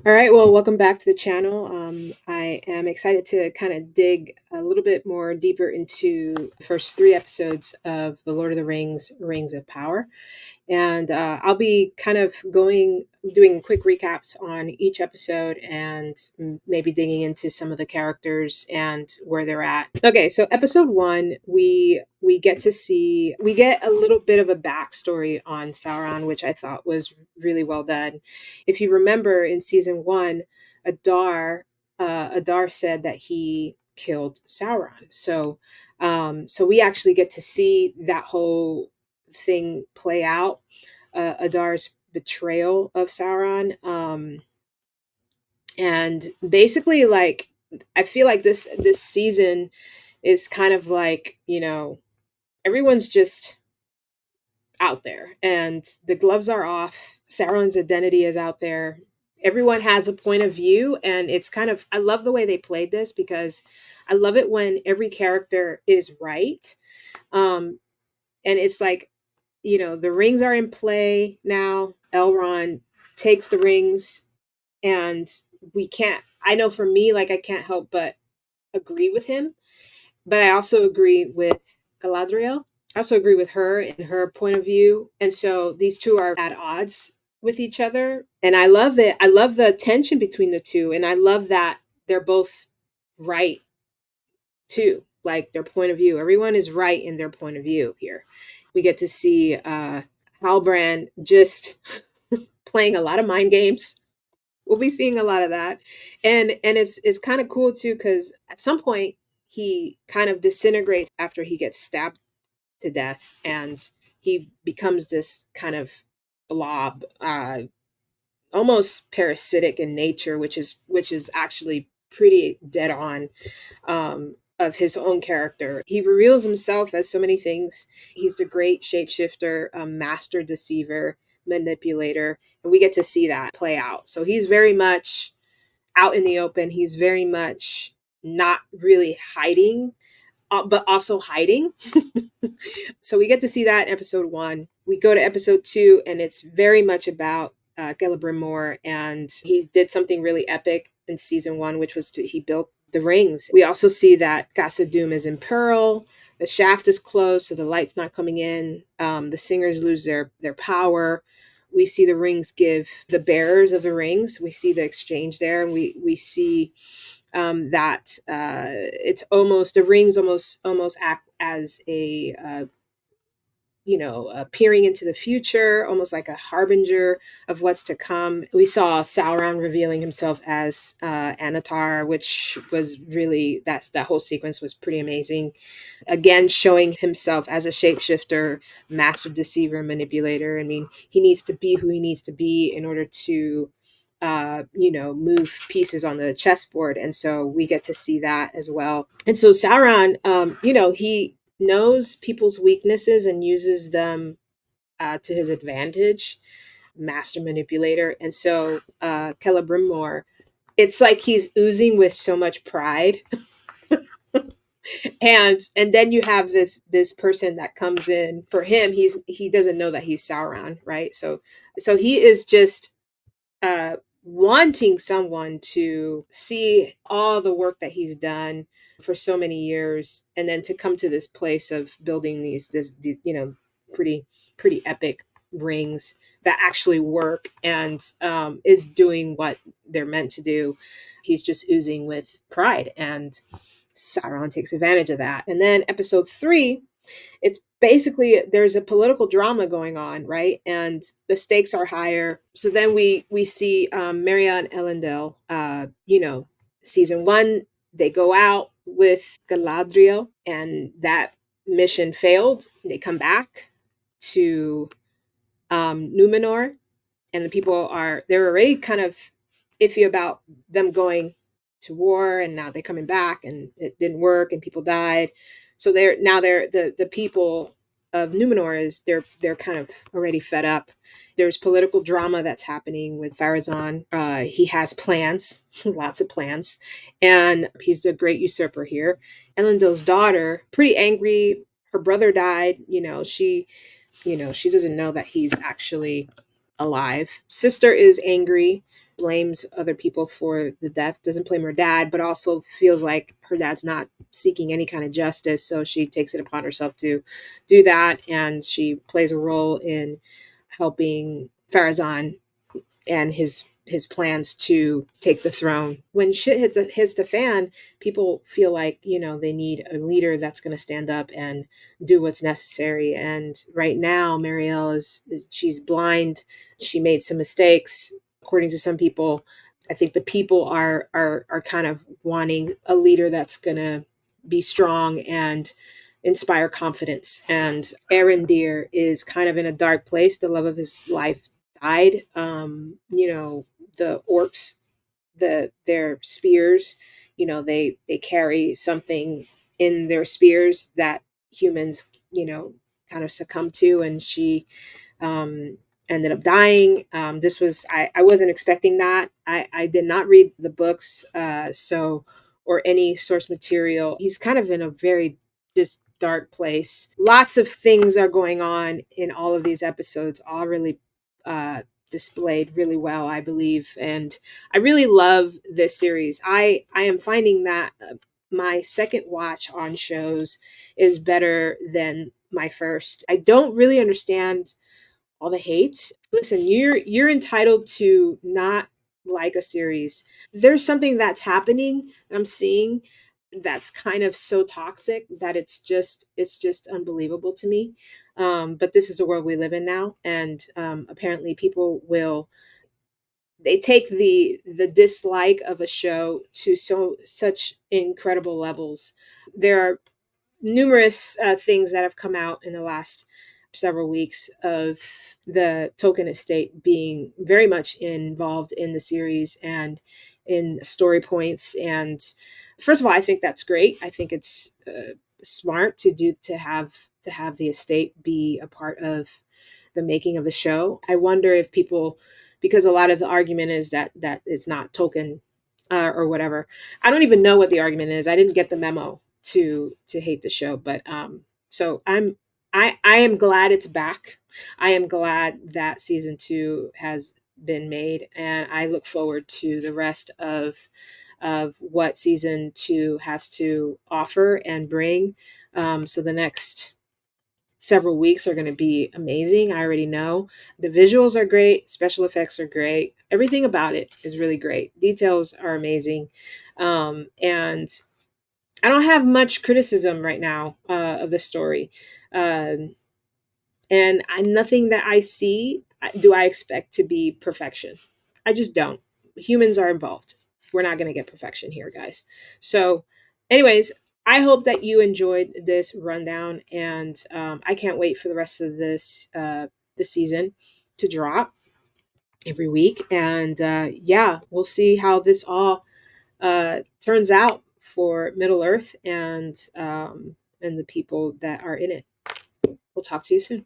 All right, well, welcome back to the channel. I am excited to kind of dig a little bit more deeper into the first three episodes of The Lord of the Rings, Rings of Power. And I'll be kind of doing quick recaps on each episode and maybe digging into some of the characters and where they're at. Okay, so episode one, we get a little bit of a backstory on Sauron, which I thought was really well done. If you remember in season one, Adar Adar said that he killed Sauron. So we actually get to see that whole thing play out, Adar's betrayal of Sauron. And basically, like, I feel like this season is kind of like, everyone's just out there and the gloves are off. Sauron's identity is out there. Everyone has a point of view, and it's kind of, I love the way they played this because I love it when every character is right. And it's like, the rings are in play now. Elrond takes the rings, and I know for me, like, I can't help but agree with him, but I also agree with Galadriel. I also agree with her and her point of view. And so these two are at odds with each other. And I love it. I love the tension between the two. And I love that they're both right too. Like, their point of view. Everyone is right in their point of view here. We get to see Halbrand just playing a lot of mind games. We'll be seeing a lot of that, and it's kind of cool too because at some point he kind of disintegrates after he gets stabbed to death, and he becomes this kind of blob, almost parasitic in nature, which is actually pretty dead on, of his own character. He reveals himself as so many things. He's the great shapeshifter, a master deceiver, manipulator, and we get to see that play out. So he's very much out in the open. He's very much not really hiding, but also hiding. So we get to see that in episode one. We go to episode two, and it's very much about Celebrimbor, and he did something really epic in season one, which was he built the rings. We also see that Casa-Doom is in peril. The shaft is closed, so the light's not coming in. The singers lose their power. We see the rings give the bearers of the rings. We see the exchange there, and we see that it's almost the rings almost act as a peering into the future, almost like a harbinger of what's to come. We saw Sauron revealing himself as Anatar, which was really, that whole sequence was pretty amazing. Again, showing himself as a shapeshifter, master deceiver, manipulator. I mean, he needs to be who he needs to be in order to move pieces on the chessboard. And so we get to see that as well. And so Sauron, he knows people's weaknesses and uses them to his advantage, master manipulator. And so Celebrimbor, it's like he's oozing with so much pride. And then you have this person that comes in. For him, he doesn't know that he's Sauron, right? So he is just uh wanting someone to see all the work that he's done for so many years, and then to come to this place of building these pretty epic rings that actually work, and is doing what they're meant to do. He's just oozing with pride, and Sauron takes advantage of that. And then episode three, it's basically, there's a political drama going on, right? And the stakes are higher. So then we see Maria and Elendil. Season one, they go out with Galadriel, and that mission failed. They come back to Numenor, and the people they're already kind of iffy about them going to war, and now they're coming back and it didn't work and people died. So they're the people of Numenor, is they're kind of already fed up. There's political drama that's happening with Pharazôn. He has plans, lots of plans, and he's the great usurper here. Elendil's daughter, pretty angry. Her brother died. She doesn't know that he's actually alive. Sister is angry. blames other people for the death, doesn't blame her dad, but also feels like her dad's not seeking any kind of justice. So she takes it upon herself to do that. And she plays a role in helping Farazan and his plans to take the throne. When shit hits the fan, people feel like, they need a leader that's going to stand up and do what's necessary. And right now, Marielle is she's blind. She made some mistakes, according to some people. I think the people are kind of wanting a leader that's going to be strong and inspire confidence. And Arendir is kind of in a dark place. The love of his life died. The orcs, their spears, they carry something in their spears that humans, kind of succumb to, and she um, ended up dying. This was I wasn't expecting that. I did not read the books, or any source material. He's kind of in a very just dark place. Lots of things are going on in all of these episodes, all really uh, displayed really well, I believe, and I really love this series. I am finding that my second watch on shows is better than my first. I don't really understand all the hate. Listen, you're entitled to not like a series. There's something that's happening that I'm seeing that's kind of so toxic that it's just unbelievable to me. But this is the world we live in now, and apparently people will they take the dislike of a show to such incredible levels. There are numerous things that have come out in the last several weeks of the Tolkien estate being very much involved in the series and in story points. And first of all, I think that's great. I think it's smart to have the estate be a part of the making of the show. I wonder if people, because a lot of the argument is that it's not Tolkien or whatever. I don't even know what the argument is. I didn't get the memo to hate the show, but so I am glad it's back. I am glad that season 2 has been made, and I look forward to the rest of what season 2 has to offer and bring. So the next several weeks are going to be amazing. I already know. The visuals are great, special effects are great. Everything about it is really great. Details are amazing. And I don't have much criticism right now of the story. Um, and nothing that I see do I expect to be perfection. I just don't. Humans are involved. We're not going to get perfection here, guys. So, anyways, I hope that you enjoyed this rundown, and I can't wait for the rest of this season to drop every week. And yeah, we'll see how this all turns out for Middle Earth and the people that are in it. We'll talk to you soon.